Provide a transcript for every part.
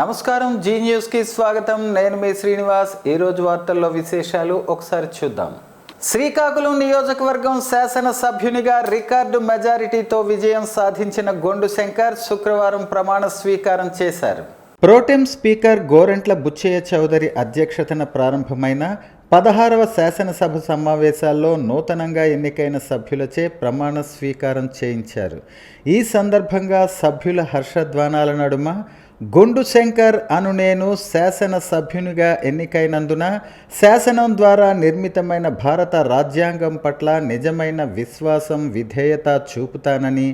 నమస్కారం, G news కి స్వాగతం. నేను మీ శ్రీనివాస్. ఈ రోజు వార్తల్లో విశేషాలు ఒకసారి చూద్దాం. శ్రీకాకుళం నియోజకవర్గం శాసన సభ్యునిగా రికార్డు మెజారిటీతో విజయం సాధించిన గొండు శంకర్ శుక్రవారం ప్రమాణ స్వీకారం చేశారు. ప్రోటెం స్పీకర్ గోరంట్ల బుచ్చయ్య చౌదరి అధ్యక్షతన ప్రారంభమైన 16వ శాసనసభ సమావేశాల్లో నూతనంగా ఎన్నికైన సభ్యులచే ప్రమాణ స్వీకారం చేయించారు. ఈ సందర్భంగా సభ్యుల హర్షధ్వానాల నడుమ గొండు శంకర్ అను నేను శాసన సభ్యునిగా ఎన్నికైనందున శాసనం ద్వారా నిర్మితమైన భారత రాజ్యాంగం పట్ల నిజమైన విశ్వాసం, విధేయత చూపుతానని,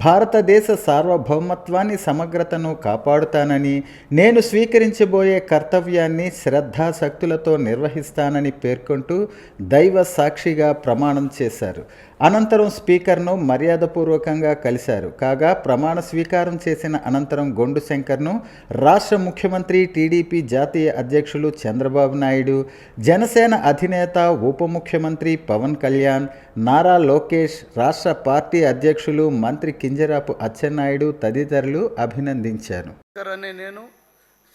భారతదేశ సార్వభౌమత్వాన్ని, సమగ్రతను కాపాడుతానని, నేను స్వీకరించబోయే కర్తవ్యాన్ని శ్రద్ధాశక్తులతో నిర్వహిస్తానని పేర్కొంటూ దైవ సాక్షిగా ప్రమాణం చేశారు. అనంతరం స్పీకర్ను మర్యాదపూర్వకంగా కలిశారు. కాగా ప్రమాణ స్వీకారం చేసిన అనంతరం గొండు శంకర్ను రాష్ట్ర ముఖ్యమంత్రి, టీడీపీ జాతీయ అధ్యక్షులు చంద్రబాబు నాయుడు, జనసేన అధినేత ఉప ముఖ్యమంత్రి పవన్ కళ్యాణ్, నారా లోకేష్, రాష్ట్ర పార్టీ అధ్యక్షులు మంత్రి కింజరాపు అచ్చెన్నాయుడు తదితరులు అభినందించారు. నేను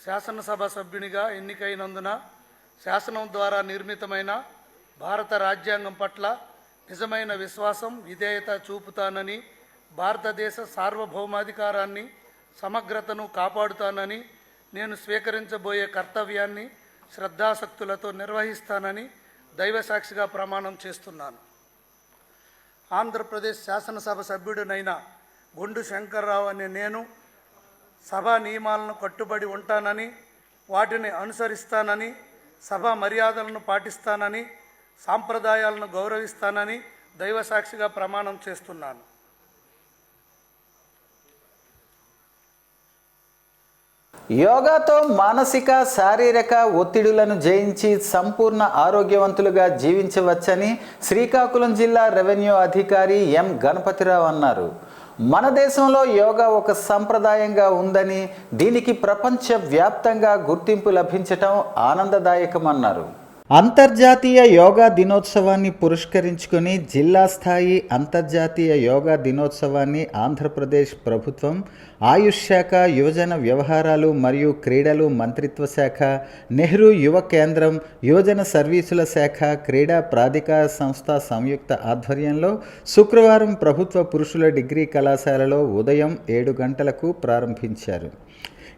శాసనసభ సభ్యునిగా ఎన్నికైనందున శాసనం ద్వారా నిర్మితమైన భారత రాజ్యాంగం పట్ల నిజమైన విశ్వాసం, విధేయత చూపుతానని, భారతదేశ సార్వభౌమాధికారాన్ని, సమగ్రతను కాపాడుతానని, నేను స్వీకరించబోయే కర్తవ్యాన్ని శ్రద్ధాశక్తులతో నిర్వహిస్తానని దైవసాక్షిగా ప్రమాణం చేస్తున్నాను. ఆంధ్రప్రదేశ్ శాసనసభ సభ్యుడినైన గొండు శంకర్రావు అనే నేను సభా నియమాలను కట్టుబడి ఉంటానని, వాటిని అనుసరిస్తానని, సభా మర్యాదలను పాటిస్తానని, సాంప్రదాయాలను గౌరవిస్తానని దైవసాక్షిగా ప్రమాణం చేస్తున్నాను. యోగాతో మానసిక, శారీరక ఒత్తిడులను జయించి సంపూర్ణ ఆరోగ్యవంతులుగా జీవించవచ్చని శ్రీకాకుళం జిల్లా రెవెన్యూ అధికారి ఎం గణపతిరావు అన్నారు. మన దేశంలో యోగా ఒక సంప్రదాయంగా ఉందని, దీనికి ప్రపంచవ్యాప్తంగా గుర్తింపు లభించటం ఆనందదాయకమన్నారు. అంతర్జాతీయ యోగా దినోత్సవాన్ని పురస్కరించుకొని జిల్లా స్థాయి అంతర్జాతీయ యోగా దినోత్సవాన్ని ఆంధ్రప్రదేశ్ ప్రభుత్వం ఆయుష్ శాఖ, యువజన వ్యవహారాలు మరియు క్రీడలు మంత్రిత్వ శాఖ, నెహ్రూ యువ కేంద్రం, యువజన సర్వీసుల శాఖ, క్రీడా ప్రాధికార సంస్థ సంయుక్త ఆధ్వర్యంలో శుక్రవారం ప్రభుత్వ పురుషుల డిగ్రీ కళాశాలలో ఉదయం 7 గంటలకు ప్రారంభించారు.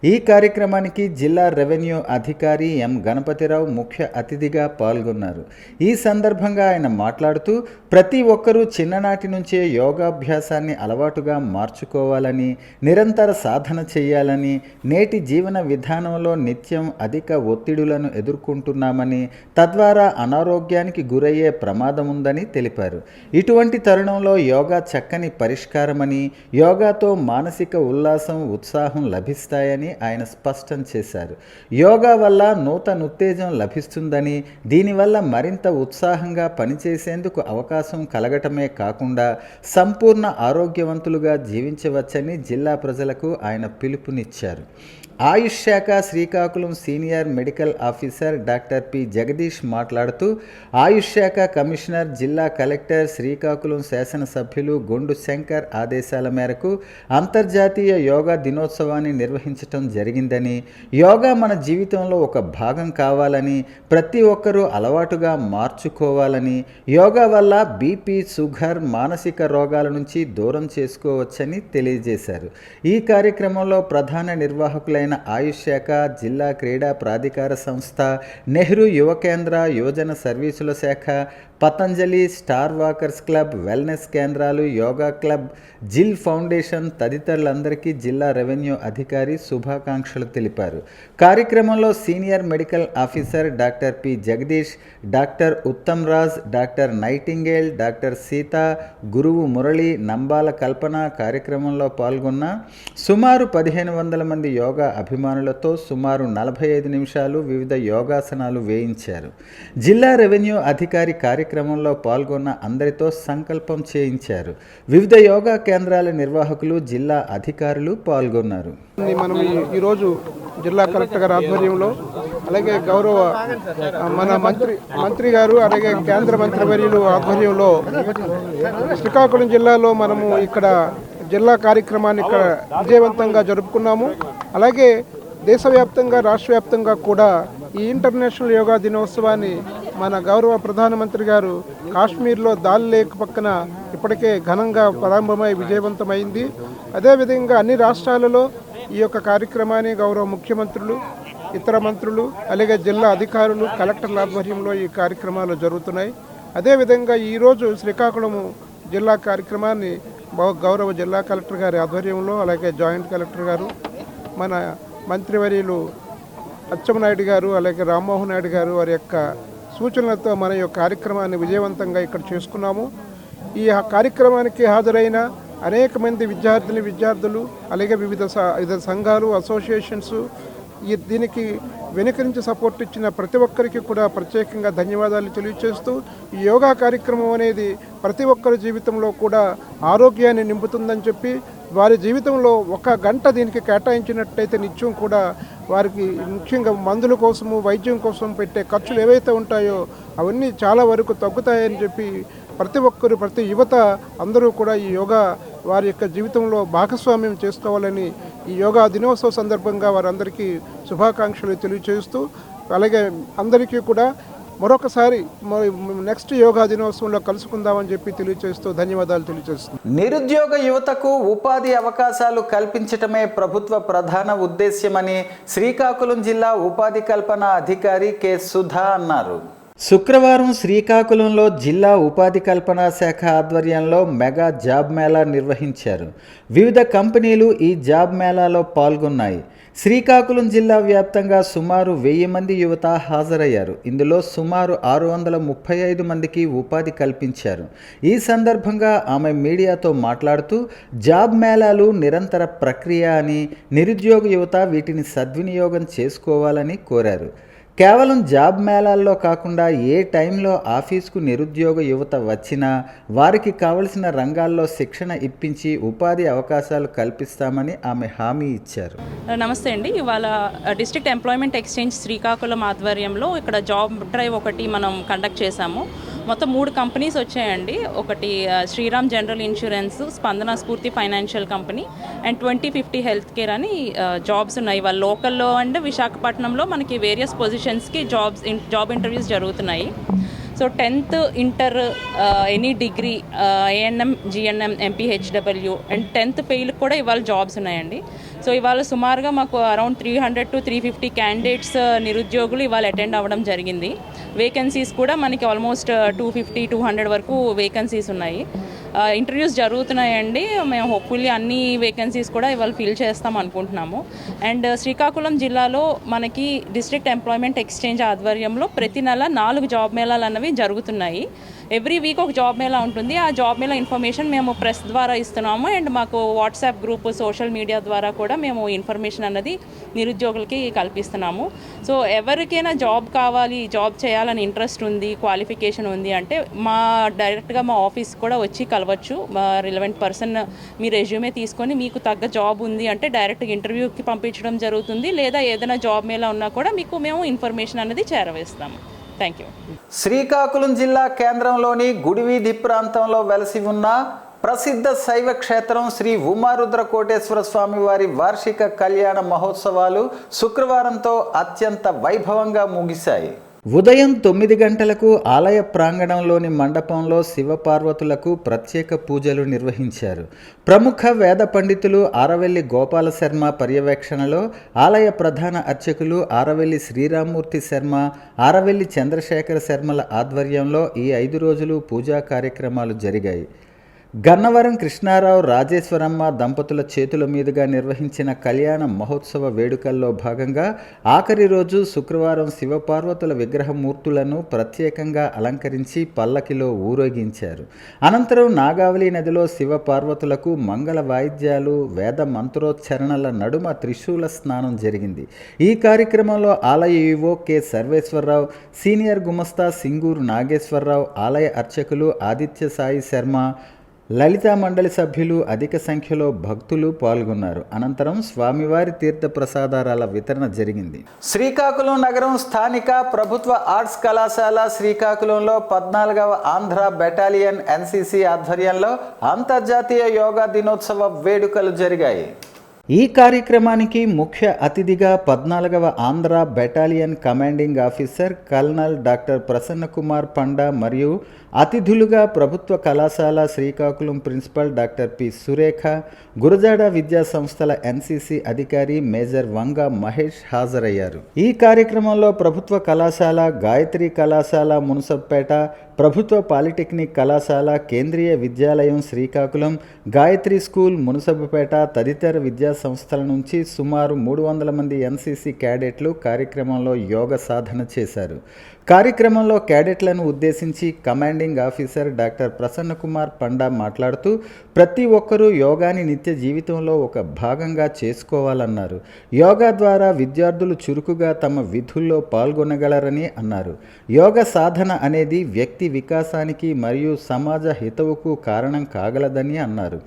ఈ కార్యక్రమానికి జిల్లా రెవెన్యూ అధికారి ఎం గణపతిరావు ముఖ్య అతిథిగా పాల్గొన్నారు. ఈ సందర్భంగా ఆయన మాట్లాడుతూ ప్రతి ఒక్కరూ చిన్ననాటి నుంచే యోగాభ్యాసాన్ని అలవాటుగా మార్చుకోవాలని, నిరంతర సాధన చేయాలని, నేటి జీవన విధానంలో నిత్యం అధిక ఒత్తిడులను ఎదుర్కొంటున్నామని, తద్వారా అనారోగ్యానికి గురయ్యే ప్రమాదం ఉందని తెలిపారు. ఇటువంటి తరుణంలో యోగా చక్కని పరిష్కారమని, యోగాతో మానసిక ఉల్లాసం, ఉత్సాహం లభిస్తాయని ఆయన స్పష్టం చేశారు. యోగా వల్ల నూతన ఉత్తేజం లభిస్తుందని, దీనివల్ల మరింత ఉత్సాహంగా పనిచేసేందుకు అవకాశం కలగటమే కాకుండా సంపూర్ణ ఆరోగ్యవంతులుగా జీవించవచ్చని జిల్లా ప్రజలకు ఆయన పిలుపునిచ్చారు. ఆయుష్ శాఖ Srikakulam senior medical officer doctor P Jagadish మాట్లాడుతూ ఆయుష్ శాఖ కమిషనర్, జిల్లా కలెక్టర్, శ్రీకాకుళం శాసనసభ్యులు గొండు శంకర్ ఆదేశాల మేరకు అంతర్జాతీయ యోగా దినోత్సవాన్ని నిర్వహించడం జరిగిందని, యోగా మన జీవితంలో ఒక భాగం కావాలని, ప్రతి ఒక్కరూ అలవాటుగా మార్చుకోవాలని, యోగా వల్ల బీపీ, షుగర్, మానసిక రోగాల నుంచి దూరం చేసుకోవచ్చని తెలియజేశారు. ఈ కార్యక్రమంలో ప్రధాన నిర్వాహకులైన ఆయుష్ శాఖ, జిల్లా క్రీడా ప్రాధికార సంస్థ, నెహ్రూ యువ కేంద్ర, యువజన సర్వీసుల శాఖ, Patanjali, star walkers club, wellness కేంద్రాలు, యోగా క్లబ్, జిల్ ఫౌండేషన్ తదితరులందరికీ జిల్లా రెవెన్యూ అధికారి శుభాకాంక్షలు తెలిపారు. కార్యక్రమంలో senior medical officer doctor P Jagadish, doctor Uttam Raj, doctor nightingale, doctor Sita, గురువు మురళి, నంబాల కల్పన కార్యక్రమంలో పాల్గొన్న సుమారు 1500 మంది యోగా అభిమానులతో సుమారు 45 నిమిషాలు వివిధ యోగాసనాలు వేయించారు. జిల్లా రెవెన్యూ అధికారి కార్యక్రమంలో పాల్గొన్న అందరితో సంకల్పం చేయించారు. వివిధ యోగా కేంద్రాల నిర్వాహకులు, జిల్లా అధికారులు పాల్గొన్నారు. మనం ఈరోజు జిల్లా కలెక్టర్ గారి ఆధ్వర్యంలో, అలాగే గౌరవ మన మంత్రి గారు, అలాగే కేంద్ర మంత్రివర్యులు ఆధ్వర్యంలో శ్రీకాకుళం జిల్లాలో మనము ఇక్కడ జిల్లా కార్యక్రమాన్ని ఇక్కడ విజయవంతంగా జరుపుకున్నాము. అలాగే దేశవ్యాప్తంగా రాష్ట్ర వ్యాప్తంగా కూడా ఈ ఇంటర్నేషనల్ యోగా దినోత్సవాన్ని మన గౌరవ ప్రధానమంత్రి గారు కాశ్మీర్లో దాల్ లేక్ పక్కన ఇప్పటికే ఘనంగా ప్రారంభమై విజయవంతమైంది. అదేవిధంగా అన్ని రాష్ట్రాలలో ఈ యొక్క కార్యక్రమాన్ని గౌరవ ముఖ్యమంత్రులు, ఇతర మంత్రులు, అలాగే జిల్లా అధికారులు, కలెక్టర్ల ఆధ్వర్యంలో ఈ కార్యక్రమాలు జరుగుతున్నాయి. అదేవిధంగా ఈరోజు శ్రీకాకుళం జిల్లా కార్యక్రమాన్ని గౌరవ జిల్లా కలెక్టర్ గారి ఆధ్వర్యంలో, అలాగే జాయింట్ కలెక్టర్ గారు, మన మంత్రివర్యులు అచ్చెన్నాయుడు గారు, అలాగే రామ్మోహన్ నాయుడు గారు వారి యొక్క సూచనలతో మన యొక్క కార్యక్రమాన్ని విజయవంతంగా ఇక్కడ చేసుకున్నాము. ఈ కార్యక్రమానికి హాజరైన అనేక మంది విద్యార్థులు, అలాగే వివిధ సంఘాలు, అసోసియేషన్స్, దీనికి వెనుక నుంచి సపోర్ట్ ఇచ్చిన ప్రతి ఒక్కరికి కూడా ప్రత్యేకంగా ధన్యవాదాలు తెలియజేస్తూ, ఈ యోగా కార్యక్రమం అనేది ప్రతి ఒక్కరి జీవితంలో కూడా ఆరోగ్యాన్ని నింపుతుందని చెప్పి, వారి జీవితంలో 1 గంట దీనికి కేటాయించినట్టయితే నిత్యం కూడా వారికి ముఖ్యంగా మందుల కోసము, వైద్యం కోసం పెట్టే ఖర్చులు ఏవైతే ఉంటాయో అవన్నీ చాలా వరకు తగ్గుతాయని చెప్పి ప్రతి యువత అందరూ కూడా ఈ యోగా వారి యొక్క జీవితంలో భాగస్వామ్యం చేసుకోవాలని ఈ యోగా దినోత్సవ సందర్భంగా వారందరికీ శుభాకాంక్షలు తెలియజేస్తూ, అలాగే అందరికీ కూడా మరొకసారి నెక్స్ట్ యోగా దినోత్సవంలో కలుసుకుందామని చెప్పి తెలియజేస్తూ ధన్యవాదాలు తెలియజేస్తున్నాను. నిరుద్యోగ యువతకు ఉపాధి అవకాశాలు కల్పించటమే ప్రభుత్వ ప్రధాన ఉద్దేశ్యమని శ్రీకాకుళం జిల్లా ఉపాధి కల్పన అధికారి కె సుధా అన్నారు. శుక్రవారం శ్రీకాకుళంలో జిల్లా ఉపాధి కల్పన శాఖ ఆధ్వర్యంలో మెగా జాబ్ మేళా నిర్వహించారు. వివిధ కంపెనీలు ఈ జాబ్ మేళాలో పాల్గొన్నాయి. శ్రీకాకుళం జిల్లా వ్యాప్తంగా సుమారు 1000 మంది యువత హాజరయ్యారు. ఇందులో సుమారు 635 మందికి ఉపాధి కల్పించారు. ఈ సందర్భంగా ఆమె మీడియాతో మాట్లాడుతూ, జాబ్ మేళాలు నిరంతర ప్రక్రియ అని, నిరుద్యోగ యువత వీటిని సద్వినియోగం చేసుకోవాలని కోరారు. కేవలం జాబ్ మేళాల్లో కాకుండా ఏ టైంలో ఆఫీస్కు నిరుద్యోగ యువత వచ్చినా వారికి కావలసిన రంగాల్లో శిక్షణ ఇప్పించి ఉపాధి అవకాశాలు కల్పిస్తామని ఆమె హామీ ఇచ్చారు. నమస్తే అండి. ఇవాళ డిస్ట్రిక్ట్ ఎంప్లాయ్మెంట్ ఎక్స్చేంజ్ శ్రీకాకుళం ఆధ్వర్యంలో ఇక్కడ జాబ్ డ్రైవ్ ఒకటి మనం కండక్ట్ చేశాము. మొత్తం 3 కంపెనీస్ వచ్చాయండి. ఒకటి శ్రీరామ్ జనరల్ ఇన్సూరెన్స్, స్పందన స్ఫూర్తి financial company and 2050 health care అని జాబ్స్ ఉన్నాయి. వాళ్ళ లోకల్లో అండ్ విశాఖపట్నంలో మనకి వేరియస్ పొజిషన్స్కి జాబ్ ఇంటర్వ్యూస్ జరుగుతున్నాయి. So 10th inter, any degree, ANM, GNM, MPHW and 10th ఫెయిల్కి కూడా ఇవాళ జాబ్స్ ఉన్నాయండి. సో ఇవాళ సుమారుగా మాకు అరౌండ్ 300 to 350 క్యాండిడేట్స్ నిరుద్యోగులు ఇవాళ అటెండ్ అవ్వడం జరిగింది. వేకెన్సీస్ కూడా మనకి ఆల్మోస్ట్ 250-200 వరకు వేకెన్సీస్ ఉన్నాయి. ఇంటర్వ్యూస్ జరుగుతున్నాయండి. మేము హోప్ఫుల్లీ అన్ని వేకెన్సీస్ కూడా ఇవాళ ఫిల్ చేస్తాం అనుకుంటున్నాము. అండ్ శ్రీకాకుళం జిల్లాలో మనకి డిస్ట్రిక్ట్ ఎంప్లాయ్మెంట్ ఎక్స్చేంజ్ ఆధ్వర్యంలో ప్రతి నెల 4 జాబ్ మేళాలు అన్నవి జరుగుతున్నాయి. ఎవ్రీ వీక్ ఒక జాబ్ మేళా ఉంటుంది. ఆ జాబ్ మేళా ఇన్ఫర్మేషన్ మేము ప్రెస్ ద్వారా ఇస్తున్నాము అండ్ మాకు వాట్సాప్ గ్రూప్, సోషల్ మీడియా ద్వారా కూడా మేము ఇన్ఫర్మేషన్ అన్నది నిరుద్యోగులకి కల్పిస్తున్నాము. సో ఎవరికైనా జాబ్ కావాలి, జాబ్ చేయాలని ఇంట్రెస్ట్ ఉంది, క్వాలిఫికేషన్ ఉంది అంటే డైరెక్ట్గా మా ఆఫీస్ కూడా వచ్చి కలవచ్చు. మా రిలవెంట్ పర్సన్ మీ రెజ్యూమే తీసుకొని మీకు తగ్గ జాబ్ ఉంది అంటే డైరెక్ట్గా ఇంటర్వ్యూకి పంపించడం జరుగుతుంది. లేదా ఏదైనా జాబ్ మేళా ఉన్నా కూడా మీకు మేము ఇన్ఫర్మేషన్ అనేది చేరవేస్తాము. Thank you. శ్రీకాకుళం జిల్లా కేంద్రంలోని గుడివీధి ప్రాంతంలో వెలసి ఉన్న ప్రసిద్ధ శైవ క్షేత్రం శ్రీ ఉమారుద్ర కోటేశ్వర స్వామి వారి వార్షిక కళ్యాణ మహోత్సవాలు శుక్రవారంతో అత్యంత వైభవంగా ముగిశాయి. ఉదయం 9 గంటలకు ఆలయ ప్రాంగణంలోని మండపంలో శివపార్వతులకు ప్రత్యేక పూజలు నిర్వహించారు. ప్రముఖ వేద పండితులు ఆరవెల్లి గోపాల శర్మ పర్యవేక్షణలో ఆలయ ప్రధాన అర్చకులు ఆరవెల్లి శ్రీరామ్మూర్తి శర్మ, ఆరవెల్లి చంద్రశేఖర శర్మల ఆధ్వర్యంలో ఈ 5 రోజులు పూజా కార్యక్రమాలు జరిగాయి. గన్నవరం కృష్ణారావు, రాజేశ్వరమ్మ దంపతుల చేతుల మీదుగా నిర్వహించిన కళ్యాణ మహోత్సవ వేడుకల్లో భాగంగా ఆఖరి రోజు శుక్రవారం శివపార్వతుల విగ్రహమూర్తులను ప్రత్యేకంగా అలంకరించి పల్లకిలో ఊరేగించారు. అనంతరం నాగావళి నదిలో శివపార్వతులకు మంగళ వాయిద్యాలు, వేద మంత్రోచ్చరణల నడుమ త్రిశూల స్నానం జరిగింది. ఈ కార్యక్రమంలో ఆలయ ఈవో కె సర్వేశ్వరరావు, సీనియర్ గుమస్తా సింగూరు నాగేశ్వరరావు, ఆలయ అర్చకులు ఆదిత్య సాయి శర్మ, లలితా మండలి సభ్యులు అధిక సంఖ్యలో భక్తులు పాల్గొన్నారు. అనంతరం స్వామివారి తీర్థ ప్రసాదాల వితరణ జరిగింది. శ్రీకాకుళం నగరం స్థానిక ప్రభుత్వ ఆర్ట్స్ కళాశాల శ్రీకాకుళంలో 14వ ఆంధ్ర బెటాలియన్ ఎన్సీసీ ఆధ్వర్యంలో అంతర్జాతీయ యోగా దినోత్సవ వేడుకలు జరిగాయి. ఈ కార్యక్రమానికి ముఖ్య అతిథిగా 14వ Andhra battalion commanding officer colonel doctor Prasanna Kumar Panda మరియు అతిథులుగా ప్రభుత్వ కళాశాల Srikakulam principal doctor P Surekha, Gurajada విద్యా సంస్థల ఎన్సిసి అధికారి మేజర్ వంగ మహేష్ హాజరయ్యారు. ఈ కార్యక్రమంలో ప్రభుత్వ కళాశాల, గాయత్రి కళాశాల మున్సబ్పేట, ప్రభుత్వ పాలిటెక్నిక్ కళాశాల, కేంద్రీయ విద్యాలయం శ్రీకాకుళం, గాయత్రి స్కూల్ మున్సబుపేట తదితర విద్యా సంస్థల నుంచి సుమారు 300 మంది ఎన్సిసి క్యాడెట్లు కార్యక్రమంలో యోగ సాధన చేశారు. కార్యక్రమంలో క్యాడెట్లను ఉద్దేశించి commanding officer doctor Prasanna Kumar Panda మాట్లాడుతూ ప్రతి ఒక్కరూ యోగాని నిత్య జీవితంలో ఒక భాగంగా చేసుకోవాలన్నారు. యోగా ద్వారా విద్యార్థులు చురుకుగా తమ విధుల్లో పాల్గొనగలరని అన్నారు. యోగ సాధన అనేది వ్యక్తి వికాసానికి మరియు సమాజ హితవుకు కారణం కాగలదని అన్నారు.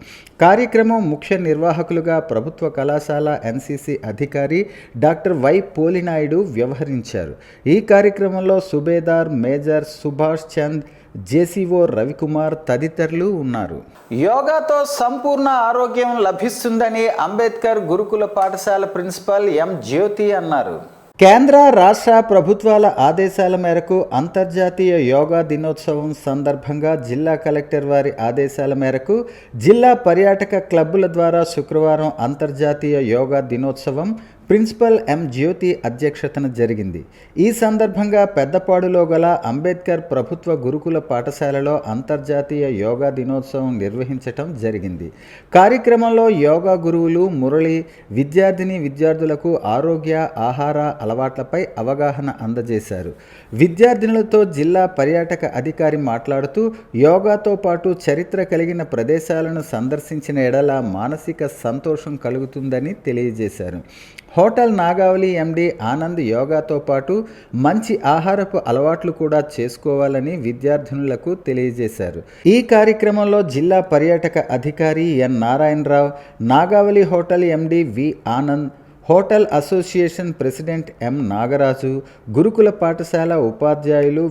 కార్యక్రమం ముఖ్య నిర్వాహకులుగా ప్రభుత్వ కళాశాల ఎన్సిసి అధికారి డాక్టర్ వై పోలినాయుడు వ్యవహరించారు. ఈ కార్యక్రమంలో సుబేదార్ మేజర్ సుభాష్ చంద్, జేసీఓ రవికుమార్ తదితరులు ఉన్నారు. యోగాతో సంపూర్ణ ఆరోగ్యం లభిస్తుందని అంబేద్కర్ గురుకుల పాఠశాల ప్రిన్సిపల్ ఎం జ్యోతి అన్నారు. కేంద్ర రాష్ట్ర ప్రభుత్వాల ఆదేశాల మేరకు అంతర్జాతీయ యోగా దినోత్సవం సందర్భంగా జిల్లా కలెక్టర్ వారి ఆదేశాల మేరకు జిల్లా పర్యాటక క్లబ్బుల ద్వారా శుక్రవారం అంతర్జాతీయ యోగా దినోత్సవం ప్రిన్సిపల్ ఎం జ్యోతి అధ్యక్షతన జరిగింది. ఈ సందర్భంగా పెద్దపాడులో గల అంబేద్కర్ ప్రభుత్వ గురుకుల పాఠశాలలో అంతర్జాతీయ యోగా దినోత్సవం నిర్వహించటం జరిగింది. కార్యక్రమంలో యోగా గురువులు మురళి విద్యార్థులకు ఆరోగ్య, ఆహార అలవాట్లపై అవగాహన అందజేశారు. విద్యార్థినులతో జిల్లా పర్యాటక అధికారి మాట్లాడుతూ యోగాతో పాటు చరిత్ర కలిగిన ప్రదేశాలను సందర్శించిన ఎడల మానసిక సంతోషం కలుగుతుందని తెలియజేశారు. హోటల్ నాగావళి ఎండి ఆనంద్ యోగాతో పాటు మంచి ఆహారపు అలవాట్లు కూడా చేసుకోవాలని విద్యార్థినులకు తెలియజేశారు. ఈ కార్యక్రమంలో జిల్లా పర్యాటక అధికారి N Narayanarao, Nagavali hotel MD V Anand, hotel association president M Nagaraju, గురుకుల పాఠశాల ఉపాధ్యాయులు,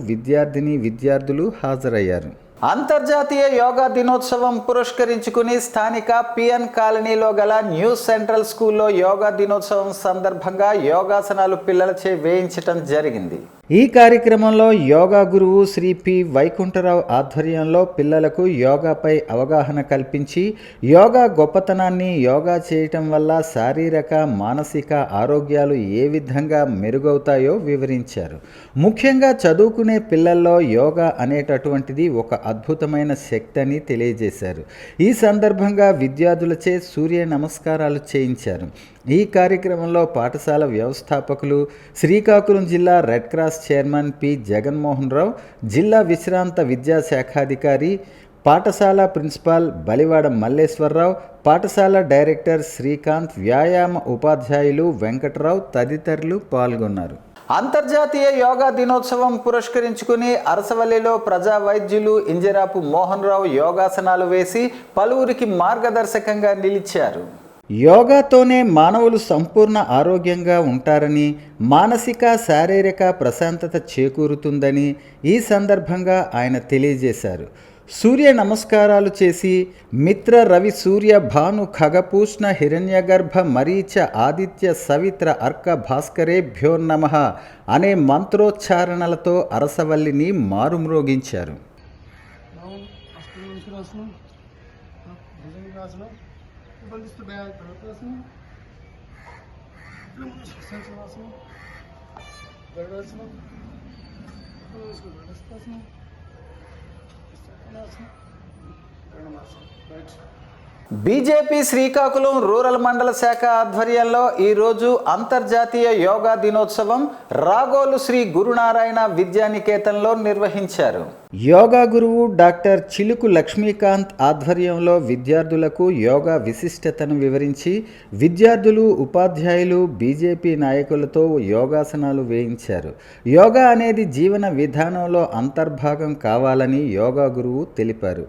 విద్యార్థులు హాజరయ్యారు. అంతర్జాతీయ యోగా దినోత్సవం పురస్కరించుకుని స్థానిక పిఎన్ కాలనీలో గల న్యూ సెంట్రల్ స్కూల్లో యోగా దినోత్సవం సందర్భంగా యోగాసనాలు పిల్లలచే వేయించటం జరిగింది. ఈ కార్యక్రమంలో యోగా గురువు శ్రీ పి వైకుంఠరావు ఆధ్వర్యంలో పిల్లలకు యోగాపై అవగాహన కల్పించి యోగా గొప్పతనాన్ని, యోగా చేయటం వల్ల శారీరక, మానసిక ఆరోగ్యాలు ఏ విధంగా మెరుగవుతాయో వివరించారు. ముఖ్యంగా చదువుకునే పిల్లల్లో యోగా అనేటటువంటిది ఒక అద్భుతమైన శక్తి అని తెలియజేశారు. ఈ సందర్భంగా విద్యార్థులచే సూర్య నమస్కారాలు చేయించారు. ఈ కార్యక్రమంలో పాఠశాల వ్యవస్థాపకులు, శ్రీకాకుళం జిల్లా red cross chairman P Jaganmohan Rao, జిల్లా విశ్రాంత విద్యాశాఖాధికారి, పాఠశాల ప్రిన్సిపాల్ బలివాడ మల్లేశ్వరరావు, పాఠశాల డైరెక్టర్ శ్రీకాంత్, వ్యాయామ ఉపాధ్యాయులు వెంకటరావు తదితరులు పాల్గొన్నారు. అంతర్జాతీయ యోగా దినోత్సవం పురస్కరించుకుని అరసవల్లిలో ప్రజా వైద్యులు ఇంజరాపు మోహన్ రావు యోగాసనాలు వేసి పలువురికి మార్గదర్శకంగా నిలిచారు. యోగాతోనే మానవులు సంపూర్ణ ఆరోగ్యంగా ఉంటారని, మానసిక, శారీరక ప్రశాంతత చేకూరుతుందని ఈ సందర్భంగా ఆయన తెలియజేశారు. సూర్య నమస్కారాలు చేసి మిత్ర రవి సూర్య భాను ఖగపూష్ణ హిరణ్యగర్భ మరీచ ఆదిత్య సవిత్ర అర్క భాస్కరేభ్యో నమః అనే మంత్రోచ్చారణలతో అరసవల్లిని మారుమ్రోగించారు. బీజేపీ శ్రీకాకుళం రూరల్ మండల శాఖ ఆధ్వర్యంలో ఈరోజు అంతర్జాతీయ యోగా దినోత్సవం రాగోలు శ్రీ గురునారాయణ విద్యానికేతన్లో నిర్వహించారు. యోగా గురువు డాక్టర్ చిలుకు లక్ష్మీకాంత్ ఆధ్వర్యంలో విద్యార్థులకు యోగా విశిష్టతను వివరించి విద్యార్థులు, ఉపాధ్యాయులు, బీజేపీ నాయకులతో యోగాసనాలు వేయించారు. యోగా అనేది జీవన విధానంలో అంతర్భాగం కావాలని యోగా గురువు తెలిపారు.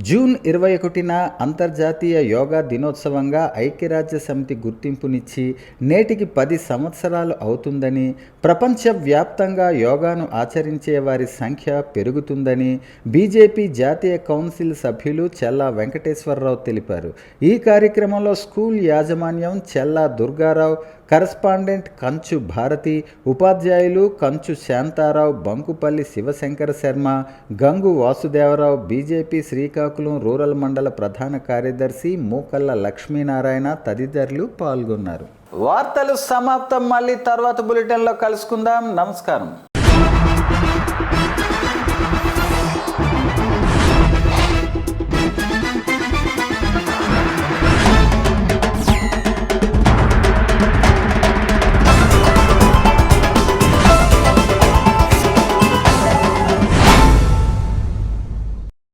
జూన్ 21న అంతర్జాతీయ యోగా దినోత్సవంగా ఐక్యరాజ్య సమితి గుర్తింపునిచ్చి నేటికి 10 సంవత్సరాలు అవుతుందని, ప్రపంచవ్యాప్తంగా యోగాను ఆచరించే వారి సంఖ్య పెరుగుతుందని ఉంటుందని బీజేపీ జాతీయ కౌన్సిల్ సభ్యులు చెల్లా వెంకటేశ్వరరావు తెలిపారు. ఈ కార్యక్రమంలో స్కూల్ యాజమాన్యం చెల్లా దుర్గారావు, కరస్పాండెంట్ కంచు భారతి, ఉపాధ్యాయులు కంచు శాంతారావు, బంకుపల్లి శివశంకర శర్మ, గంగు వాసుదేవరావు, బీజేపీ శ్రీకాకుళం రూరల్ మండల ప్రధాన కార్యదర్శి మూకల్ల లక్ష్మీనారాయణ తదితరులు పాల్గొన్నారు. వార్తలు సమాప్తం. మళ్ళీ తర్వాత బులెటిన్లో కలుసుకుందాం. నమస్కారం.